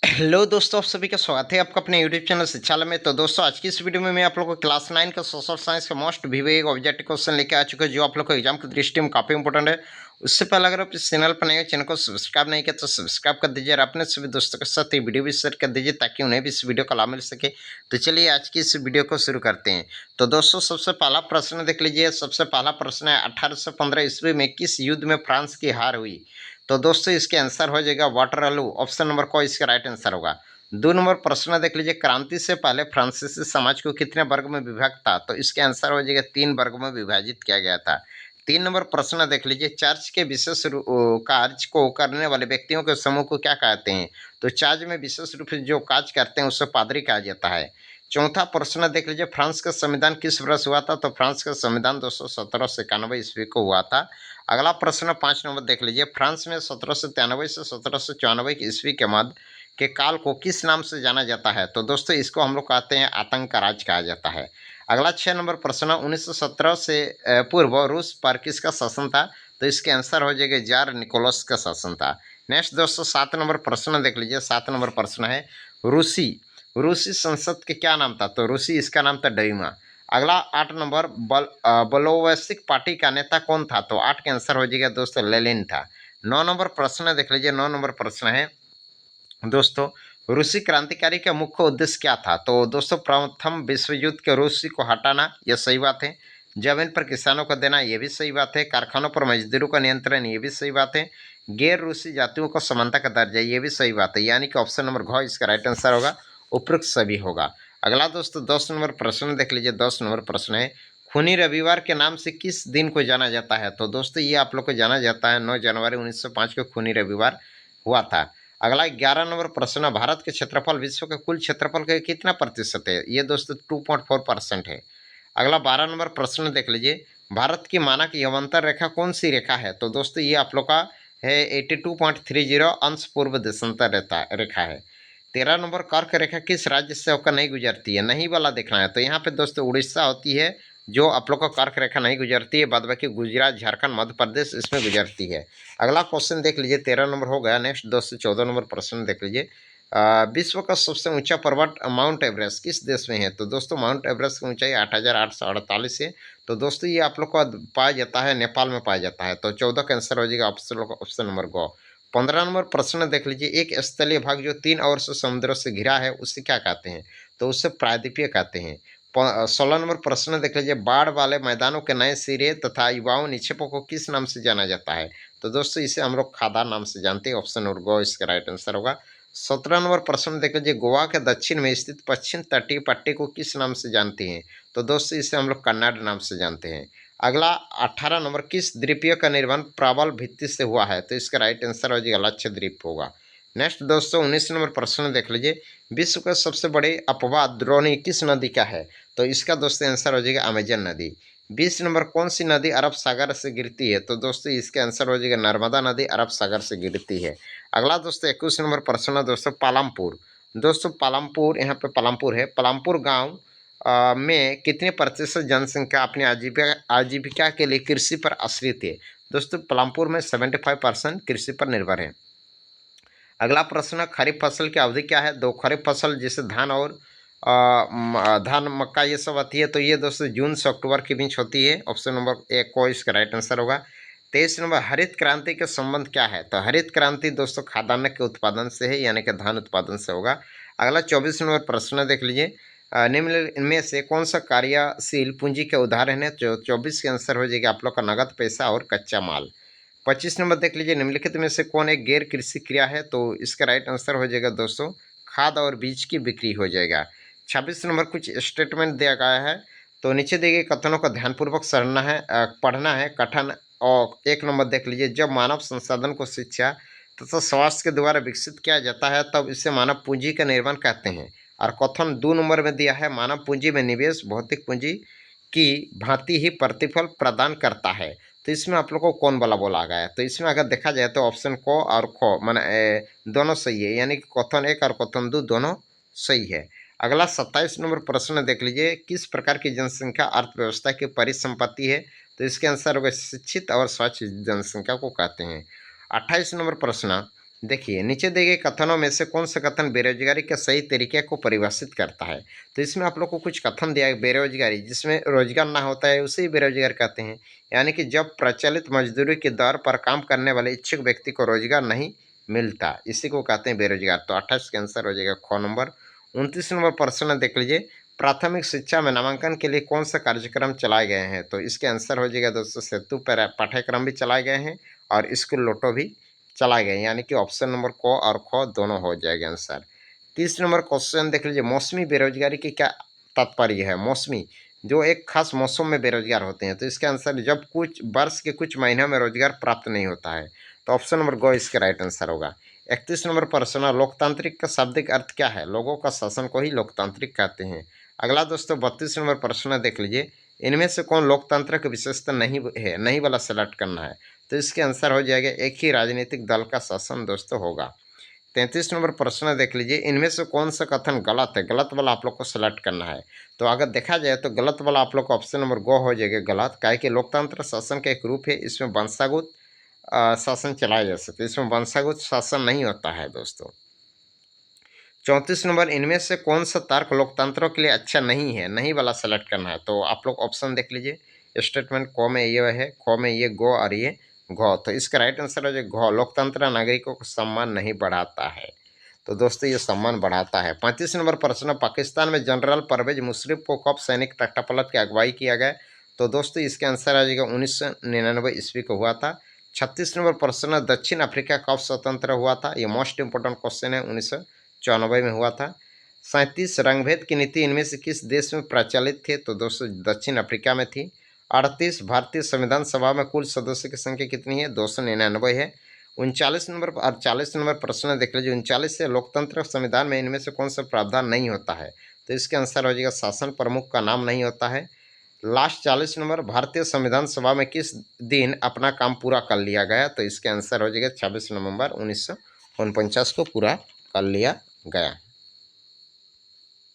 Hello दोस्तों, आप सभी का स्वागत है आपका अपने यूट्यूब चैनल शिक्षालय में। तो दोस्तों, आज की इस वीडियो में मैं आप लोगों को क्लास 9 का सोशल साइंस का मोस्ट विवेक ऑब्जेक्टिव क्वेश्चन लेके आ चुका है, जो आप लोग को एग्जाम की दृष्टि में काफ़ी इंपॉर्टेंट है। उससे पहले अगर आप इस चैनल पर नए हो, चैनल को सब्सक्राइब नहीं किया तो सब्सक्राइब कर दीजिए और अपने सभी दोस्तों के साथ ये वीडियो भी शेयर कर दीजिए ताकि उन्हें भी इस वीडियो का लाभ मिल सके। तो चलिए आज की इस वीडियो को शुरू करते हैं। तो दोस्तों, सबसे पहला प्रश्न देख लीजिए। सबसे पहला प्रश्न है, 1815 ईस्वी में किस युद्ध में फ्रांस की हार हुई? तो दोस्तों, इसके आंसर हो जाएगा वाटरलू। ऑप्शन नंबर को इसका राइट आंसर होगा। 2 नंबर प्रश्न देख लीजिए। क्रांति से पहले फ्रांसीसी समाज को कितने वर्ग में विभक्त था? तो इसके आंसर हो जाएगा 3 वर्ग में विभाजित किया गया था। 3 नंबर प्रश्न देख लीजिए। चर्च के विशेष कार्य को करने वाले व्यक्तियों के समूह को क्या कहते हैं? तो चर्च में विशेष रूप से जो कार्य करते हैं उसे पादरी कहा जाता है। चौथा प्रश्न देख लीजिए। फ्रांस का संविधान किस वर्ष हुआ था? तो फ्रांस का संविधान 217 से 91 ईस्वी को हुआ था। अगला प्रश्न 5 नंबर देख लीजिए। फ्रांस में 1793 से 1794 ईस्वी के मध्य के काल को किस नाम से जाना जाता है? तो दोस्तों, इसको हम लोग कहते हैं आतंक का राज कहा जाता है। अगला 6 नंबर प्रश्न, 1917 से पूर्व रूस पर किसका शासन था? तो इसके आंसर हो जाएगा जार निकोलस का शासन था। नेक्स्ट दोस्तों, 7 नंबर प्रश्न देख लीजिए। 7 नंबर प्रश्न है, रूसी रूसी संसद के क्या नाम था? तो रूसी इसका नाम था डयूमा। अगला 8 नंबर, बोलोवेसिक पार्टी का नेता कौन था? तो 8 का आंसर हो जाएगा दोस्तों लेनिन था। 9 नंबर प्रश्न देख लीजिए। 9 नंबर प्रश्न है दोस्तों, रूसी क्रांतिकारी का मुख्य उद्देश्य क्या था? तो दोस्तों, प्रथम विश्व युद्ध के रूसी को हटाना, यह सही बात है। जमीन पर किसानों को देना, यह भी सही बात है। कारखानों पर मजदूरों का नियंत्रण, यह भी सही बात है। गैर रूसी जातियों को समानता का दर्जा, यह भी सही बात है। यानी कि ऑप्शन नंबर घ इसका राइट आंसर होगा। उपरोक्त सभी होगा। अगला दोस्तों 10 नंबर प्रश्न देख लीजिए। 10 नंबर प्रश्न है, खूनी रविवार के नाम से किस दिन को जाना जाता है? तो दोस्तों, ये आप लोग को जाना जाता है 9 जनवरी 1905 को खूनी रविवार हुआ था। अगला 11 नंबर प्रश्न, भारत के क्षेत्रफल विश्व के कुल क्षेत्रफल का कितना प्रतिशत है? ये दोस्तों 2.4% है। अगला 12 नंबर प्रश्न देख लीजिए। भारत की मानक यमंतर रेखा कौन सी रेखा है? तो दोस्तों, ये आप लोग का है 82.30 अंश पूर्व देशांतर रेखा है। 13 नंबर, कर्क रेखा किस राज्य से होकर नहीं गुजरती है? नहीं वाला देखना है। तो यहाँ पे दोस्तों उड़ीसा होती है जो आप लोग का कर्क रेखा नहीं गुजरती है। बाद बाकी गुजरात, झारखंड, मध्य प्रदेश इसमें गुजरती है। अगला क्वेश्चन देख लीजिए। 13 नंबर हो गया। नेक्स्ट 10 से 14 नंबर प्रश्न देख लीजिए। विश्व का सबसे ऊंचा पर्वत माउंट एवरेस्ट किस देश में है? तो दोस्तों, माउंट एवरेस्ट की ऊंचाई 8,848 है। तो दोस्तों, ये आप लोग को पाया जाता है नेपाल में पाया जाता है। तो 14 का आंसर हो जाएगा ऑप्शन नंबर गो। 15 नंबर प्रश्न देख लीजिए। एक स्थलीय भाग जो 3 ओर से समुद्रों से घिरा है उसे क्या कहते हैं? तो उससे प्रायद्वीपीय कहते हैं। 16 नंबर प्रश्न देख लीजिए। बाढ़ वाले मैदानों के नए सिरे तथा युवाओं निक्षेपों को किस नाम से जाना जाता है? तो दोस्तों, इसे हम लोग खादान नाम से जानते हैं। ऑप्शन नंबर गो इसका राइट आंसर होगा। 17 नंबर प्रश्न देख लीजिए। गोवा के दक्षिण में स्थित पश्चिम तटीय पट्टी को किस नाम से जानते हैं? तो दोस्तों, इसे हम लोग कन्नाड नाम से जानते हैं। अगला 18 नंबर, किस द्वीपीय का निर्माण प्रबल भित्ति से हुआ है? तो इसका राइट आंसर हो जाएगा लक्षद्वीप होगा। नेक्स्ट दोस्तों 19 नंबर प्रश्न देख लीजिए। विश्व का सबसे बड़े अपवाद द्रोणी किस नदी का है? तो इसका दोस्तों आंसर हो जाएगा अमेजन नदी। 20 नंबर, कौन सी नदी अरब सागर से गिरती है? तो दोस्तों, इसका आंसर हो जाएगा नर्मदा नदी अरब सागर से गिरती है। अगला दोस्तों 21 नंबर प्रश्न है दोस्तों पालमपुर। दोस्तों पालमपुर, यहाँ पे पालमपुर है। पालमपुर गांव में कितने प्रतिशत जनसंख्या अपनी आजीविका के लिए कृषि पर आश्रित है? दोस्तों, पालमपुर में 75% कृषि पर निर्भर है। अगला प्रश्न, खरीफ फसल की अवधि क्या है? दो खरीफ फसल जैसे धान और धान, मक्का ये सब आती है। तो ये दोस्तों जून से अक्टूबर के बीच होती है। ऑप्शन नंबर ए को इसका राइट आंसर होगा। 23 नंबर, हरित क्रांति के संबंध क्या है? तो हरित क्रांति दोस्तों खाद्यान्न के उत्पादन से है, यानी कि धान उत्पादन से होगा। अगला 24 नंबर प्रश्न देख लीजिए। निम्न इनमें से कौन सा कार्यशील पूंजी के उदाहरण है? 24 के आंसर हो जाएगा आप लोग का नगद पैसा और कच्चा माल। 25 नंबर देख लीजिए। निम्नलिखित में से कौन एक गैर कृषि क्रिया है? तो इसका राइट आंसर हो जाएगा दोस्तों खाद और बीज की बिक्री हो जाएगा। 26 नंबर, कुछ स्टेटमेंट दिया गया है तो नीचे दिए गए कथनों का ध्यानपूर्वक पढ़ना है पढ़ना है कथन। और 1 नंबर देख लीजिए। जब मानव संसाधन को शिक्षा तथा स्वास्थ्य के द्वारा विकसित किया जाता है तब इसे मानव पूंजी का निर्माण कहते हैं। और कथन 2 नंबर में दिया है, मानव पूंजी में निवेश भौतिक पूंजी की भांति ही प्रतिफल प्रदान करता है। तो इसमें आप लोग को कौन वाला बोला गया है? तो इसमें अगर देखा जाए तो ऑप्शन को और खो माने दोनों सही है, यानी कि कथन 1 और कथन 2 दोनों सही है। अगला 27 नंबर प्रश्न देख लीजिए। किस प्रकार की जनसंख्या अर्थव्यवस्था की परिसंपत्ति है? तो इसके आंसर होगा शिक्षित और स्वच्छ जनसंख्या को कहते हैं। 28 नंबर प्रश्न, देखिए नीचे दिए गए कथनों में से कौन सा कथन बेरोजगारी के सही तरीके को परिभाषित करता है। तो इसमें आप लोग को कुछ कथन दिया है बेरोजगारी जिसमें रोजगार ना होता है उसे ही बेरोजगार कहते हैं। यानी कि जब प्रचलित मजदूरी के दर पर काम करने वाले इच्छुक व्यक्ति को रोजगार नहीं मिलता, इसी को कहते हैं बेरोजगार। तो 28 का आंसर हो जाएगा ख नंबर। 29 नंबर प्रश्न देख लीजिए, प्राथमिक शिक्षा में नामांकन के लिए कौन सा कार्यक्रम चलाए गए हैं। तो इसके आंसर हो जाएगा दोस्तों सेतु पर पाठ्यक्रम भी चलाए गए हैं और स्कूल लोटो भी चला गया, यानी कि ऑप्शन नंबर क और ख दोनों हो जाएगा आंसर। 30 नंबर क्वेश्चन देख लीजिए, मौसमी बेरोजगारी की क्या तात्पर्य है। मौसमी जो एक खास मौसम में बेरोजगार होते हैं। तो इसका आंसर जब कुछ वर्ष के कुछ महीनों में रोजगार प्राप्त नहीं होता है। तो ऑप्शन नंबर ग इसका राइट आंसर होगा। 31 नंबर प्रश्न, लोकतांत्रिक का शाब्दिक अर्थ क्या है। लोगों का शासन को ही लोकतांत्रिक कहते हैं। अगला दोस्तों 32 नंबर प्रश्न देख लीजिए, इनमें से कौन लोकतंत्र की विशेषता नहीं है, नहीं वाला सेलेक्ट करना है। तो इसके आंसर हो जाएगा एक ही राजनीतिक दल का शासन दोस्तों होगा। 33 नंबर प्रश्न देख लीजिए, इनमें से कौन सा कथन गलत है। गलत वाला आप लोग को सेलेक्ट करना है। तो अगर देखा जाए तो गलत वाला आप लोग को ऑप्शन नंबर ग हो जाएगा गलत, काहे कि लोकतंत्र शासन का एक रूप है, इसमें वंशागत शासन चलाया जा सकता है, इसमें वंशागत शासन नहीं होता है दोस्तों। 34 नंबर, इनमें से कौन सा तर्क लोकतंत्रों के लिए अच्छा नहीं है, नहीं वाला सेलेक्ट करना है। तो आप लोग ऑप्शन देख लीजिए, स्टेटमेंट क में ये है, ख में ये, गो और ये घ। तो इसका राइट आंसर हो जाएगा घ, लोकतंत्र नागरिकों को सम्मान नहीं बढ़ाता है। तो दोस्तों ये सम्मान बढ़ाता है। 35 नंबर प्रश्न, पाकिस्तान में जनरल परवेज मुशर्रफ को कब सैनिक तख्तापलट की अगुवाई किया गया। तो दोस्तों इसका आंसर आ जाएगा 1999 ईस्वी को हुआ था। 36 नंबर प्रश्न, दक्षिण अफ्रीका कब स्वतंत्र हुआ था। ये मोस्ट इंपोर्टेंट क्वेश्चन है, 1994 में हुआ था। 37 रंगभेद की नीति इनमें से किस देश में प्रचलित थे। तो दोस्तों दक्षिण अफ्रीका में थी। 38 भारतीय संविधान सभा में कुल सदस्यों की संख्या कितनी है, 299 है। 39 नंबर और 40 नंबर प्रश्न देख लीजिए, 39 से लोकतंत्र संविधान में इनमें से कौन सा प्रावधान नहीं होता है। तो इसके आंसर हो जाएगा शासन प्रमुख का नाम नहीं होता है। लास्ट 40 नंबर, भारतीय संविधान सभा में किस दिन अपना काम पूरा कर लिया गया। तो इसके आंसर हो जाएगा 26 नवंबर 1949 को पूरा कर लिया गया।